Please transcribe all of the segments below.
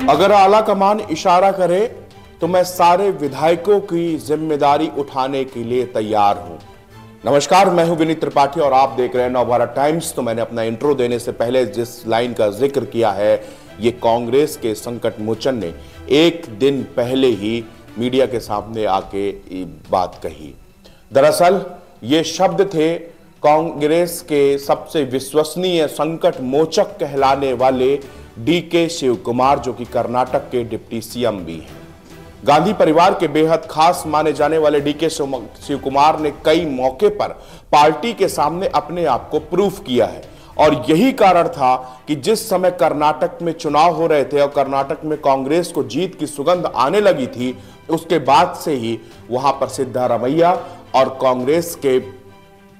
अगर आला कमान इशारा करे तो मैं सारे विधायकों की जिम्मेदारी उठाने के लिए तैयार हूं। नमस्कार, मैं हूं विनीत त्रिपाठी और आप देख रहे हैं नवभारत टाइम्स। तो मैंने अपना इंट्रो देने से पहले जिस लाइन का जिक्र किया है, ये कांग्रेस के संकट मोचन ने एक दिन पहले ही मीडिया के सामने आके बात कही। दरअसल ये शब्द थे कांग्रेस के सबसे विश्वसनीय संकट मोचक कहलाने वाले डीके शिव कुमार, जो कि कर्नाटक के डिप्टी सीएम भी हैं। गांधी परिवार के बेहद खास माने जाने वाले डीके शिव कुमार ने कई मौके पर पार्टी के सामने अपने आप को प्रूफ किया है और यही कारण था कि जिस समय कर्नाटक में चुनाव हो रहे थे और कर्नाटक में कांग्रेस को जीत की सुगंध आने लगी थी, उसके बाद से ही वहां पर सिद्धारमैया और कांग्रेस के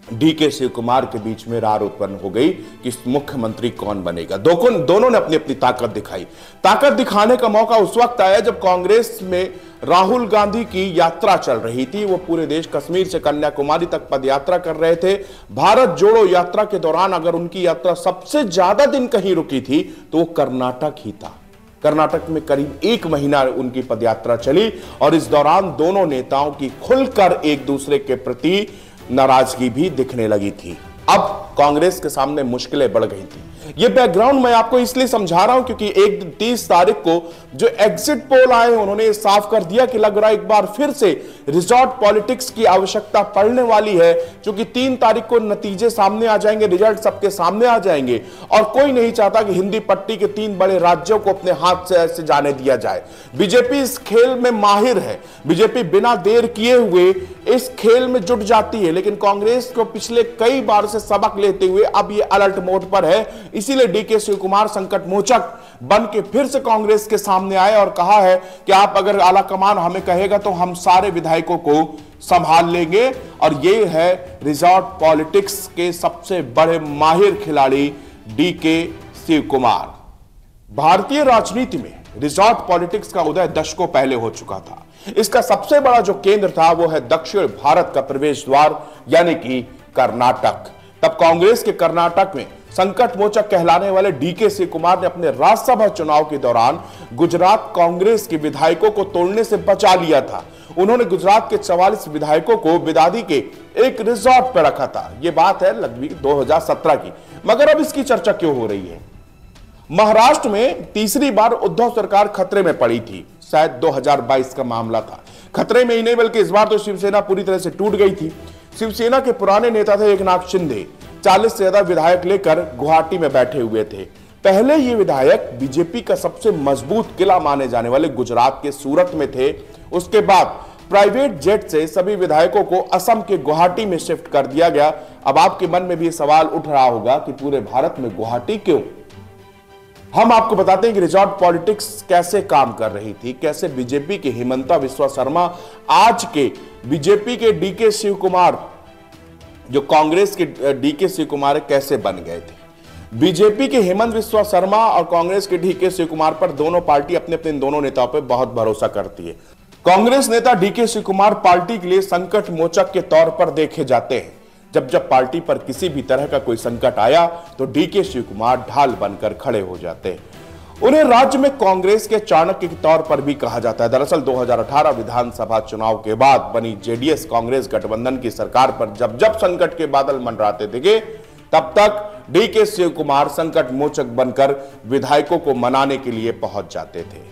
डीके शिव कुमार के बीच में रार उत्पन्न हो गई कि मुख्यमंत्री कौन बनेगा। दोनों ने अपनी अपनी ताकत दिखाई। ताकत दिखाने का मौका उस वक्त आया जब कांग्रेस में राहुल गांधी की यात्रा चल रही थी। वो पूरे देश कश्मीर से कन्याकुमारी तक पदयात्रा कर रहे थे। भारत जोड़ो यात्रा के दौरान अगर उनकी यात्रा सबसे ज्यादा दिन कहीं रुकी थी तो वो कर्नाटक ही था। कर्नाटक में करीब 1 महीना उनकी पदयात्रा चली और इस दौरान दोनों नेताओं की खुलकर एक दूसरे के प्रति नाराजगी भी दिखने लगी थी। अब कांग्रेस के सामने मुश्किलें बढ़ गई थी। यह बैकग्राउंड मैं आपको इसलिए समझा रहा हूं क्योंकि 30 तारीख को जो एग्जिट पोल आए उन्होंने साफ कर दिया कि लग रहा है एक बार फिर से रिजॉर्ट पॉलिटिक्स की आवश्यकता पड़ने वाली है, क्योंकि 3 तारीख को नतीजे सामने आ जाएंगे, रिजल्ट सबके सामने आ जाएंगे और कोई नहीं चाहता कि हिंदी पट्टी के 3 बड़े राज्यों को अपने हाथ से ऐसे जाने दिया जाए। बीजेपी इस खेल में माहिर है। बीजेपी बिना देर किए हुए इस खेल में जुट जाती है, लेकिन कांग्रेस को पिछले कई बार से सबक लेते हुए अब ये अलर्ट मोड पर है। इसीलिए डीके शिव कुमार संकट मोचक बन के फिर से कांग्रेस के सामने आए और कहा है कि आप अगर आला कमान हमें कहेगा तो हम सारे विधायकों को संभाल लेंगे। और ये है रिजॉर्ट पॉलिटिक्स के सबसे बड़े माहिर खिलाड़ी डीके शिव कुमार। भारतीय राजनीति में रिजॉर्ट पॉलिटिक्स का उदय दशकों पहले हो चुका था। इसका सबसे बड़ा जो केंद्र था वो है दक्षिण भारत का प्रवेश द्वार यानी कि कर्नाटक। तब कांग्रेस के कर्नाटक में संकट मोचक कहलाने वाले डीके शिव कुमार ने अपने राज्यसभा चुनाव के दौरान गुजरात कांग्रेस के विधायकों को तोड़ने से बचा लिया था। उन्होंने गुजरात के 44 विधायकों को बिदादी के एक रिजॉर्ट पर रखा था। यह बात है लगभग 2017 की। मगर अब इसकी चर्चा क्यों हो रही है? महाराष्ट्र में तीसरी बार उद्धव सरकार खतरे में पड़ी थी। शायद 2022 का मामला था। खतरे में ही नहीं बल्कि इस बार तो शिवसेना पूरी तरह से टूट गई थी। शिवसेना के पुराने नेता थे एकनाथ शिंदे, 40 से ज्यादा विधायक लेकर गुवाहाटी में बैठे हुए थे। पहले ये विधायक बीजेपी का सबसे मजबूत किला माने जाने वाले गुजरात के सूरत में थे। उसके बाद प्राइवेट जेट से सभी विधायकों को असम के गुवाहाटी में शिफ्ट कर दिया गया। अब आपके मन में भी सवाल उठ रहा होगा कि पूरे भारत में गुवाहाटी क्यों? हम आपको बताते हैं कि रिजॉर्ट पॉलिटिक्स कैसे काम कर रही थी, कैसे बीजेपी के हिमंता बिस्वा शर्मा आज के बीजेपी के डीके शिव कुमार, जो कांग्रेस के डीके शिव कुमार कैसे बन गए थे। बीजेपी के हेमंत बिस्वा शर्मा और कांग्रेस के डीके शिव कुमार पर दोनों पार्टी अपने अपने दोनों नेताओं पर बहुत भरोसा करती है। कांग्रेस नेता डीके शिव कुमार पार्टी के लिए संकट मोचक के तौर पर देखे जाते हैं। जब जब पार्टी पर किसी भी तरह का कोई संकट आया तो डीके शिव कुमार ढाल बनकर खड़े हो जाते हैं। उन्हें राज्य में कांग्रेस के चाणक्य के तौर पर भी कहा जाता है। दरअसल 2018 विधानसभा चुनाव के बाद बनी जेडीएस कांग्रेस गठबंधन की सरकार पर जब जब संकट के बादल मंडराते थे तब तक डीके शिव कुमार संकट मोचक बनकर विधायकों को मनाने के लिए पहुंच जाते थे।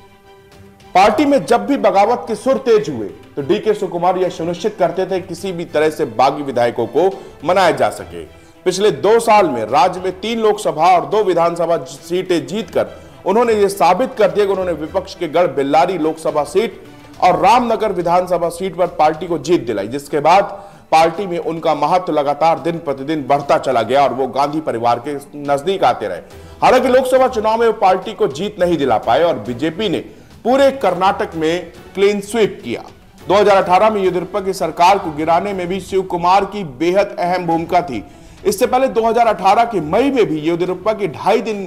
पार्टी में जब भी बगावत के सुर तेज हुए तो डीके शिव कुमार यह सुनिश्चित करते थे किसी भी तरह से बागी विधायकों को मनाया जा सके। पिछले 2 साल में राज्य में 3 लोकसभा और 2 विधानसभा सीटें जीतकर उन्होंने यह साबित कर दिया कि उन्होंने विपक्ष के गढ़ बेल्लारी लोकसभा सीट और रामनगर विधानसभा सीट पर पार्टी को जीत दिलाई, जिसके बाद पार्टी में उनका महत्व लगातार दिन प्रतिदिन बढ़ता चला गया और वो गांधी परिवार के नजदीक आते रहे। हालांकि लोकसभा चुनाव में वो पार्टी को जीत नहीं दिला पाए और बीजेपी ने पूरे कर्नाटक में क्लीन स्वीप किया। 2018 में येदियुरप्पा की सरकार को गिराने में भी शिव कुमार की बेहद अहम भूमिका थी। इससे पहले 2018 के मई में भी येदियुरप्पा की 2.5 दिन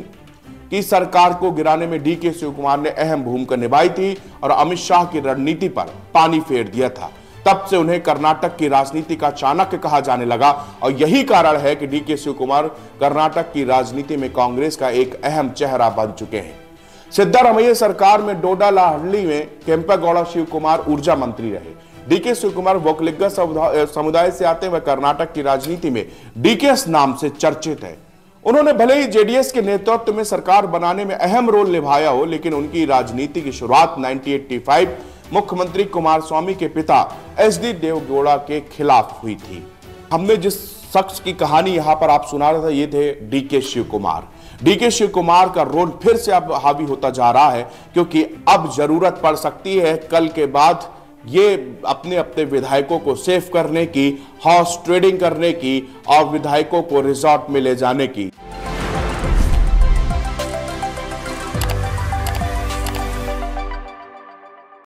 की सरकार को गिराने में डीके शिव कुमार ने अहम भूमिका निभाई थी और अमित शाह की रणनीति पर पानी फेर दिया था। तब से उन्हें कर्नाटक की राजनीति का चाणक्य कहा जाने लगा और यही कारण है कि डीके शिव कुमार कर्नाटक की राजनीति में कांग्रेस का एक अहम चेहरा बन चुके हैं। सिद्धारमैया सरकार में डोडा लाहली में केंपेगौड़ा शिव कुमार ऊर्जा मंत्री रहे। डीके शिव कुमार वोकलिगा समुदाय से आते हुए कर्नाटक की राजनीति में डीकेएस नाम से चर्चित है। उन्होंने भले ही जेडीएस के नेतृत्व में सरकार बनाने में अहम रोल निभाया हो, लेकिन उनकी राजनीति की शुरुआत 1985 मुख्यमंत्री कुमारस्वामी के पिता एचडी देवेगौड़ा के खिलाफ हुई थी। हमने जिस शख्स की कहानी यहां पर आप सुना रहे थे, ये थे डीके शिव कुमार। डीके शिव कुमार का रोल फिर से अब हावी होता जा रहा है, क्योंकि अब जरूरत पड़ सकती है कल के बाद ये अपने अपने विधायकों को सेव करने की, हॉर्स ट्रेडिंग करने की और विधायकों को रिजॉर्ट में ले जाने की।